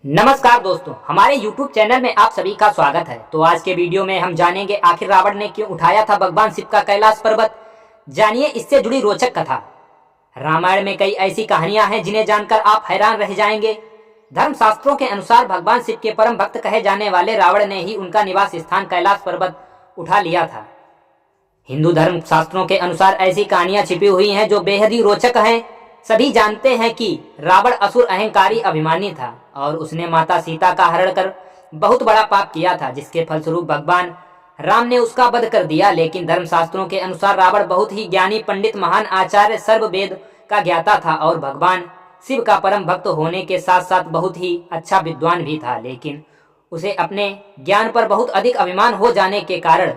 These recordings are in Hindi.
नमस्कार दोस्तों, हमारे YouTube चैनल में आप सभी का स्वागत है। तो आज के वीडियो में हम जानेंगे आखिर रावण ने क्यों उठाया था भगवान शिव का कैलाश पर्वत। जानिए इससे जुड़ी रोचक कथा। रामायण में कई ऐसी कहानियां हैं जिन्हें जानकर आप हैरान रह जाएंगे। धर्मशास्त्रों के अनुसार भगवान शिव के परम भक्त कहे जाने वाले रावण ने ही उनका निवास स्थान कैलाश पर्वत उठा लिया था। हिंदू धर्म शास्त्रों के अनुसार ऐसी कहानियां छिपी हुई हैं जो बेहद ही रोचक हैं। सभी जानते हैं कि रावण असुर अहंकारी अभिमानी था और उसने माता सीता का हरण कर बहुत बड़ा पाप किया था, जिसके फलस्वरूप भगवान राम ने उसका वध कर दिया। लेकिन धर्मशास्त्रों के अनुसार रावण बहुत ही ज्ञानी पंडित, महान आचार्य, सर्व वेद का ज्ञाता था और भगवान शिव का परम भक्त होने के साथ साथ बहुत ही अच्छा विद्वान भी था। लेकिन उसे अपने ज्ञान पर बहुत अधिक अभिमान हो जाने के कारण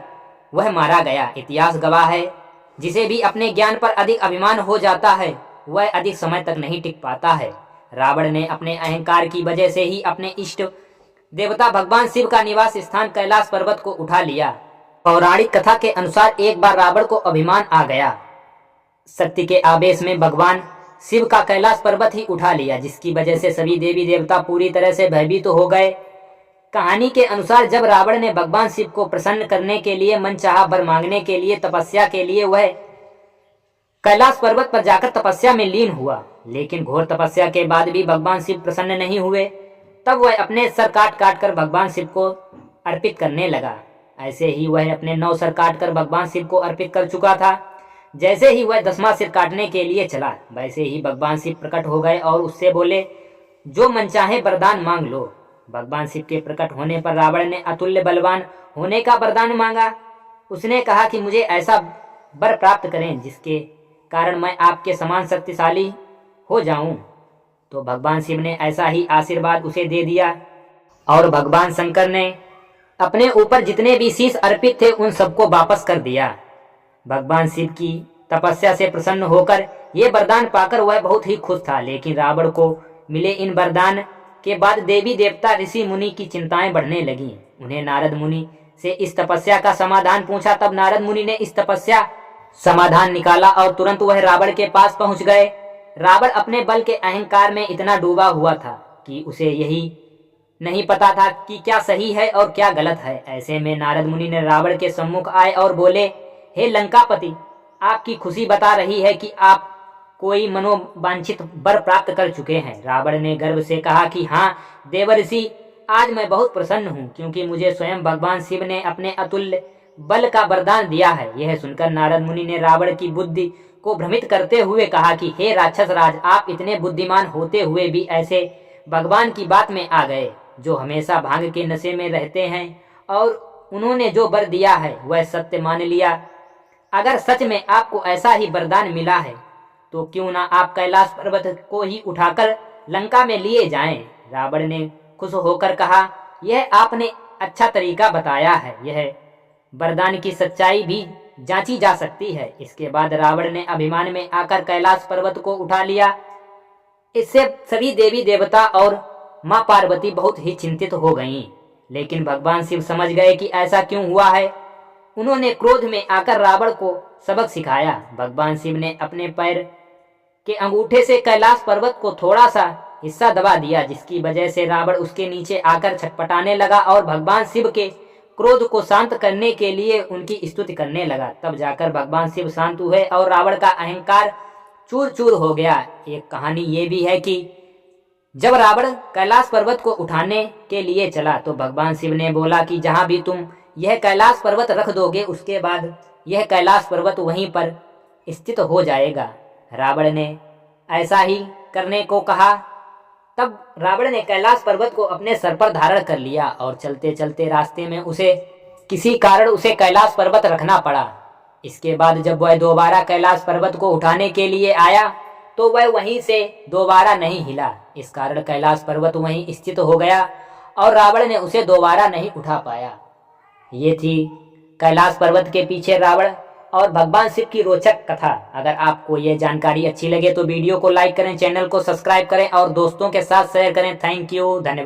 वह मारा गया। इतिहास गवाह है, जिसे भी अपने ज्ञान पर अधिक अभिमान हो जाता है वह अधिक समय तक नहीं टिक पाता है। रावण ने अपने अहंकार की वजह से ही अपने इष्ट देवता भगवान शिव का निवास स्थान कैलाश पर्वत को उठा लिया। पौराणिक कथा के अनुसार एक बार रावण को अभिमान आ गया। शक्ति के आवेश में भगवान शिव का कैलाश पर्वत ही उठा लिया, जिसकी वजह से सभी देवी देवता पूरी तरह से भयभीत हो गए। कहानी के अनुसार जब रावण ने भगवान शिव को प्रसन्न करने के लिए, मनचाहा वर मांगने के लिए, तपस्या के लिए वह कैलाश पर्वत पर जाकर तपस्या में लीन हुआ, लेकिन घोर तपस्या के बाद भी भगवान शिव प्रसन्न नहीं हुए। तब वह अपने सर काट काट कर भगवान शिव को अर्पित करने लगा। ऐसे ही वह अपने 9 सर काट कर भगवान शिव को अर्पित कर चुका था। जैसे ही वह 10वां सिर काटने के लिए चला, वैसे ही भगवान शिव प्रकट हो गए और उससे बोले, जो मनचाहे वरदान मांग लो। भगवान शिव के प्रकट होने पर रावण ने अतुल्य बलवान होने का वरदान मांगा। उसने कहा कि मुझे ऐसा वर प्राप्त करें जिसके कारण मैं आपके समान शक्तिशाली हो जाऊं। तो भगवान शिव ने ऐसा ही आशीर्वाद उसे दे दिया और भगवान शंकर ने अपने ऊपर जितने भी शीश अर्पित थे उन सबको वापस कर दिया। भगवान शिव की तपस्या से प्रसन्न होकर ये वरदान पाकर वह बहुत ही खुश था। लेकिन रावण को मिले इन वरदान के बाद देवी देवता, ऋषि मुनि की चिंताएं बढ़ने लगीं। उन्हें नारद मुनि से इस तपस्या का समाधान पूछा। तब नारद मुनि ने इस तपस्या समाधान निकाला और तुरंत वह रावण के पास पहुंच गए। रावण अपने बल के अहंकार में इतना डूबा हुआ था कि उसे यही नहीं पता था कि क्या सही है और क्या गलत है। ऐसे में नारद मुनि ने रावण के सम्मुख आए और बोले, हे लंकापति, आपकी खुशी बता रही है कि आप कोई मनोवांछित वर प्राप्त कर चुके हैं। रावण ने गर्व से कहा कि हाँ देवर्षि, आज मैं बहुत प्रसन्न हूँ, क्योंकि मुझे स्वयं भगवान शिव ने अपने अतुल्य बल का वरदान दिया है। यह सुनकर नारद मुनि ने रावण की बुद्धि को भ्रमित करते हुए कहा कि हे राक्षस राज, आप इतने बुद्धिमान होते हुए भी ऐसे भगवान की बात में आ गए जो हमेशा भांग के नशे में रहते हैं, और उन्होंने जो वर दिया है वह सत्य मान लिया। अगर सच में आपको ऐसा ही वरदान मिला है तो क्यों ना आप कैलाश पर्वत को ही उठाकर लंका में लिए जाएं। रावण ने खुश होकर कहा, यह आपने अच्छा तरीका बताया है, यह वरदान की सच्चाई भी जांची जा सकती है। इसके बाद रावण ने अभिमान में आकर कैलाश पर्वत को उठा लिया। इससे सभी देवी देवता और मां पार्वती बहुत ही चिंतित हो गईं। लेकिन भगवान शिव समझ गए कि ऐसा क्यों हुआ है। उन्होंने क्रोध में आकर रावण को सबक सिखाया। भगवान शिव ने अपने पैर के अंगूठे से कैलाश पर्वत को थोड़ा सा हिस्सा दबा दिया, जिसकी वजह से रावण उसके नीचे आकर छटपटाने लगा और भगवान शिव के क्रोध को शांत करने के लिए उनकी स्तुति करने लगा। तब जाकर भगवान शिव शांत हुए और रावण का अहंकार चूर चूर हो गया। एक कहानी ये भी है कि जब रावण कैलाश पर्वत को उठाने के लिए चला तो भगवान शिव ने बोला कि जहां भी तुम यह कैलाश पर्वत रख दोगे, उसके बाद यह कैलाश पर्वत वहीं पर स्थित हो जाएगा। रावण ने ऐसा ही करने को कहा। तब रावण ने कैलाश पर्वत को अपने सर पर धारण कर लिया और चलते चलते रास्ते में उसे किसी कारण उसे कैलाश पर्वत रखना पड़ा। इसके बाद जब वह दोबारा कैलाश पर्वत को उठाने के लिए आया तो वह वहीं से दोबारा नहीं हिला। इस कारण कैलाश पर्वत वहीं स्थित हो गया और रावण ने उसे दोबारा नहीं उठा पाया। ये थी कैलाश पर्वत के पीछे रावण और भगवान शिव की रोचक कथा। अगर आपको ये जानकारी अच्छी लगे तो वीडियो को लाइक करें, चैनल को सब्सक्राइब करें और दोस्तों के साथ शेयर करें। थैंक यू, धन्यवाद।